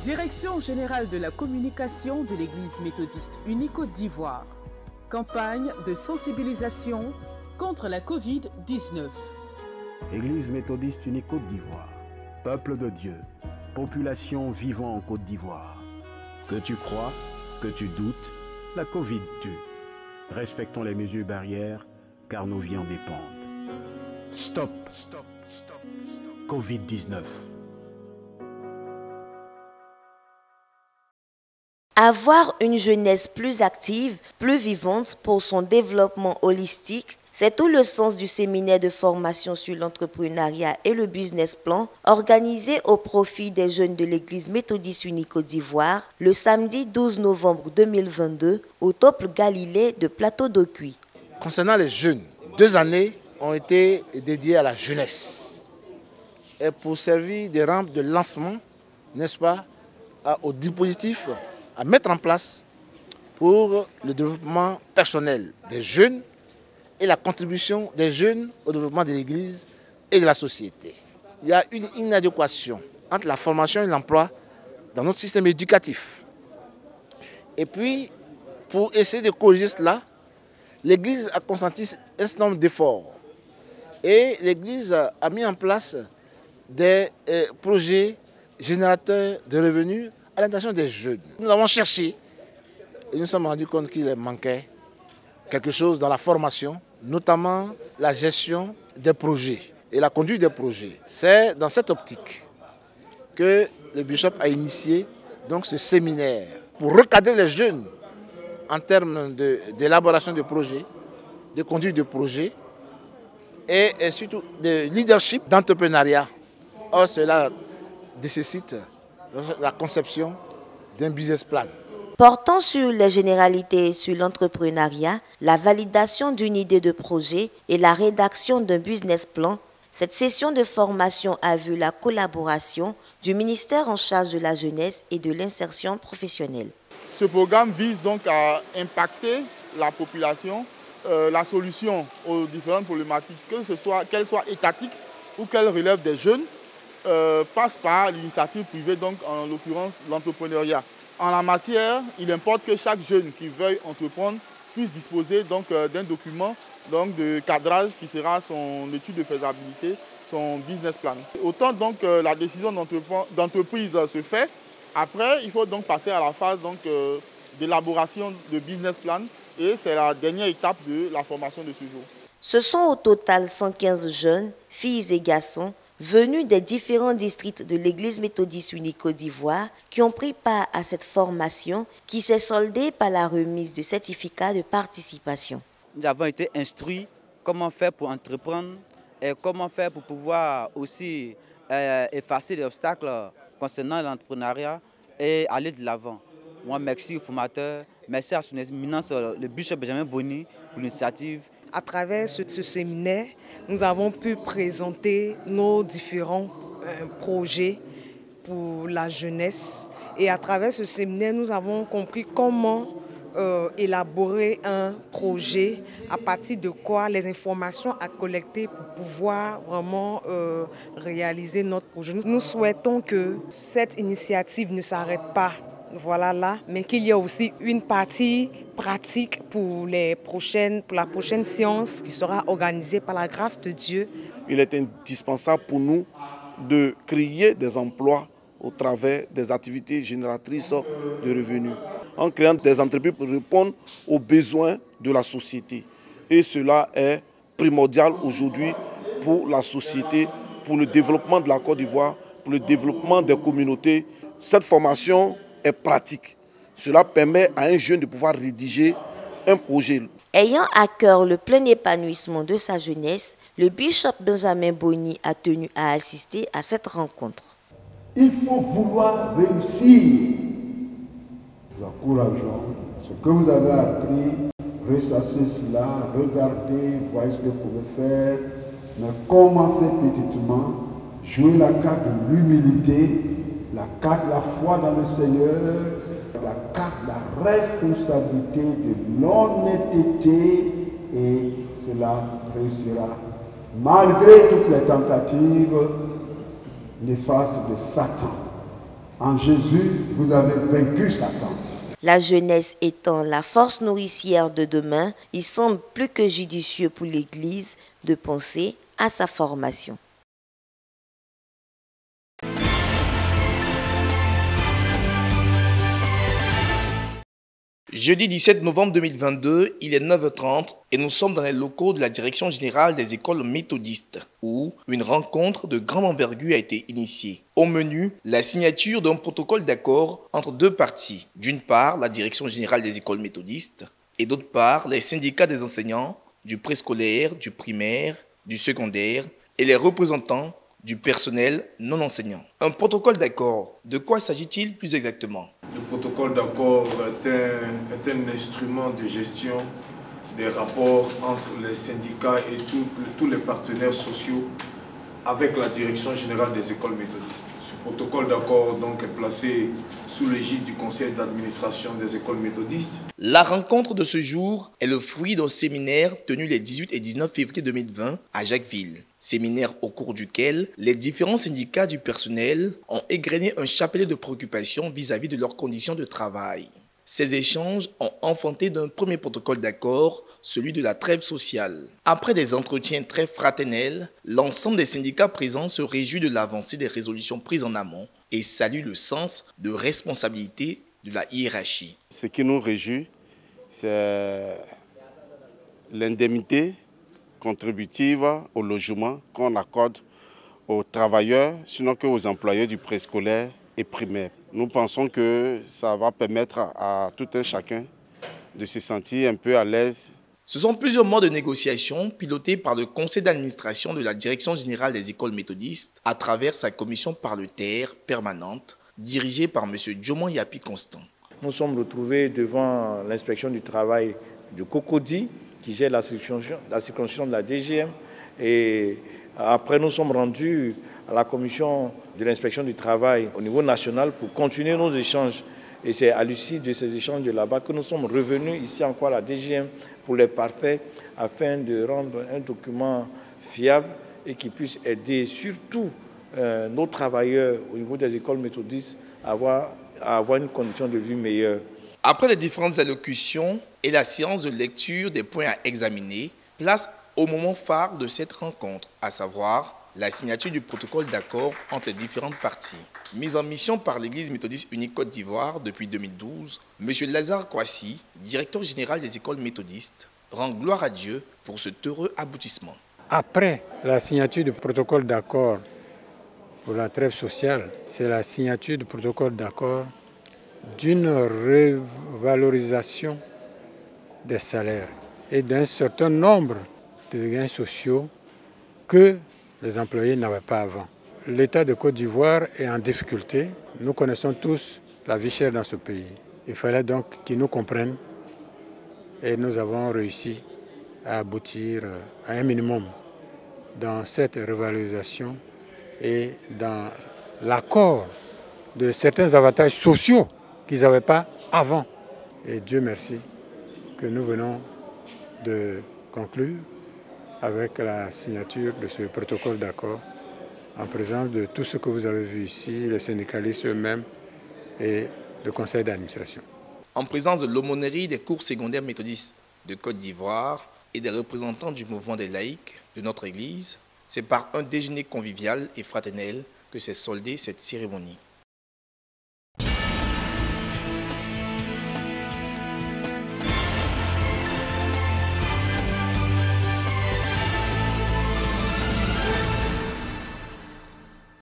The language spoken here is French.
Direction générale de la communication de l'Église méthodiste unie Côte d'Ivoire. Campagne de sensibilisation contre la Covid-19. Église méthodiste unie Côte d'Ivoire. Peuple de Dieu, population vivant en Côte d'Ivoire. Que tu crois, que tu doutes, la Covid tue. Respectons les mesures barrières, car nos vies en dépendent. Stop, stop, stop, stop. Covid-19. Avoir une jeunesse plus active, plus vivante pour son développement holistique, c'est tout le sens du séminaire de formation sur l'entrepreneuriat et le business plan organisé au profit des jeunes de l'Église méthodiste unie Côte d'Ivoire le samedi 12 novembre 2022 au Temple Galilée de Plateau d'Ocuy. Concernant les jeunes, 2 années ont été dédiées à la jeunesse et pour servir de rampe de lancement, n'est-ce pas, au dispositif à mettre en place pour le développement personnel des jeunes et la contribution des jeunes au développement de l'Église et de la société. Il y a une inadéquation entre la formation et l'emploi dans notre système éducatif. Et puis, pour essayer de corriger cela, l'Église a consenti un certain nombre d'efforts. Et l'Église a mis en place des projets générateurs de revenus à l'intention des jeunes. Nous avons cherché et nous nous sommes rendus compte qu'il manquait quelque chose dans la formation, notamment la gestion des projets et la conduite des projets. C'est dans cette optique que le bishop a initié donc ce séminaire pour recadrer les jeunes en termes d'élaboration de projets, de conduite de projets et surtout de leadership, d'entrepreneuriat. Or, cela nécessite la conception d'un business plan. Portant sur les généralités sur l'entrepreneuriat, la validation d'une idée de projet et la rédaction d'un business plan, cette session de formation a vu la collaboration du ministère en charge de la jeunesse et de l'insertion professionnelle. Ce programme vise donc à impacter la population, la solution aux différentes problématiques, qu'elles soient étatiques ou qu'elles relèvent des jeunes, passe par l'initiative privée, donc en l'occurrence l'entrepreneuriat. En la matière, il importe que chaque jeune qui veuille entreprendre puisse disposer d'un document de cadrage qui sera son étude de faisabilité, son business plan. Autant donc la décision d'entreprise se fait, après il faut donc passer à la phase d'élaboration de business plan et c'est la dernière étape de la formation de ce jour. Ce sont au total 115 jeunes, filles et garçons, venus des différents districts de l'Église méthodiste unie Côte d'Ivoire qui ont pris part à cette formation qui s'est soldée par la remise de certificats de participation. Nous avons été instruits comment faire pour entreprendre et comment faire pour pouvoir aussi effacer les obstacles concernant l'entrepreneuriat et aller de l'avant. Moi, merci aux formateurs, merci à son éminence, le bishop Benjamin Boni, pour l'initiative. À travers ce séminaire, nous avons pu présenter nos différents projets pour la jeunesse. Et à travers ce séminaire, nous avons compris comment élaborer un projet, à partir de quoi les informations à collecter pour pouvoir vraiment réaliser notre projet. Nous souhaitons que cette initiative ne s'arrête pas. Voilà là, mais qu'il y ait aussi une partie pratique pour la prochaine séance qui sera organisée par la grâce de Dieu. Il est indispensable pour nous de créer des emplois au travers des activités génératrices de revenus, en créant des entreprises pour répondre aux besoins de la société. Et cela est primordial aujourd'hui pour la société, pour le développement de la Côte d'Ivoire, pour le développement des communautés. Cette formation est pratique. Cela permet à un jeune de pouvoir rédiger un projet. Ayant à cœur le plein épanouissement de sa jeunesse, le bishop Benjamin Boni a tenu à assister à cette rencontre. Il faut vouloir réussir. Nous encourageons ce que vous avez appris, ressassez cela, regardez, voyez ce que vous pouvez faire, mais commencez petitement, jouez la carte de l'humilité, la carte de la foi dans le Seigneur, la carte de la responsabilité, de l'honnêteté, et cela réussira. Malgré toutes les tentatives néfastes de Satan. En Jésus, vous avez vaincu Satan. La jeunesse étant la force nourricière de demain, il semble plus que judicieux pour l'Église de penser à sa formation. Jeudi 17 novembre 2022, il est 9h30 et nous sommes dans les locaux de la Direction générale des écoles méthodistes où une rencontre de grande envergure a été initiée. Au menu, la signature d'un protocole d'accord entre deux parties. D'une part, la Direction générale des écoles méthodistes et d'autre part, les syndicats des enseignants du préscolaire, du primaire, du secondaire et les représentants du personnel non enseignant. Un protocole d'accord, de quoi s'agit-il plus exactement? Le protocole d'accord est un instrument de gestion des rapports entre les syndicats et tous les partenaires sociaux avec la Direction générale des écoles méthodistes. Ce protocole d'accord donc est placé sous l'égide du conseil d'administration des écoles méthodistes. La rencontre de ce jour est le fruit d'un séminaire tenu les 18 et 19 février 2020 à Jacquesville. Séminaire au cours duquel les différents syndicats du personnel ont égrené un chapelet de préoccupations vis-à-vis de leurs conditions de travail. Ces échanges ont enfanté d'un premier protocole d'accord, celui de la trêve sociale. Après des entretiens très fraternels, l'ensemble des syndicats présents se réjouit de l'avancée des résolutions prises en amont et salue le sens de responsabilité de la hiérarchie. Ce qui nous réjouit, c'est l'indemnité contributive au logement qu'on accorde aux travailleurs, sinon qu'aux employés du préscolaire et primaire. Nous pensons que ça va permettre à tout un chacun de se sentir un peu à l'aise. Ce sont plusieurs mois de négociations pilotés par le conseil d'administration de la Direction générale des écoles méthodistes à travers sa commission parlementaire permanente dirigée par M. Djomon Yapi Constant. Nous sommes retrouvés devant l'inspection du travail du Cocody qui gère la circonscription de la DGM et après nous sommes rendus à la commission de l'inspection du travail au niveau national pour continuer nos échanges. Et c'est à l'issue de ces échanges de là-bas que nous sommes revenus ici encore à la DGM pour les parfaits afin de rendre un document fiable et qui puisse aider surtout nos travailleurs au niveau des écoles méthodistes à avoir une condition de vie meilleure. Après les différentes allocutions et la séance de lecture des points à examiner, place au moment phare de cette rencontre, à savoir la signature du protocole d'accord entre les différentes parties. Mise en mission par l'Église méthodiste unique Côte d'Ivoire depuis 2012, M. Lazare Kouassi, directeur général des écoles méthodistes, rend gloire à Dieu pour cet heureux aboutissement. Après la signature du protocole d'accord pour la trêve sociale, c'est la signature du protocole d'accord d'une revalorisation des salaires et d'un certain nombre de gains sociaux que les employés n'avaient pas avant. L'État de Côte d'Ivoire est en difficulté. Nous connaissons tous la vie chère dans ce pays. Il fallait donc qu'ils nous comprennent et nous avons réussi à aboutir à un minimum dans cette revalorisation et dans l'accord de certains avantages sociaux qu'ils n'avaient pas avant. Et Dieu merci que nous venons de conclure avec la signature de ce protocole d'accord en présence de tout ce que vous avez vu ici, les syndicalistes eux-mêmes et le conseil d'administration. En présence de l'aumônerie des cours secondaires méthodistes de Côte d'Ivoire et des représentants du mouvement des laïcs de notre Église, c'est par un déjeuner convivial et fraternel que s'est soldée cette cérémonie.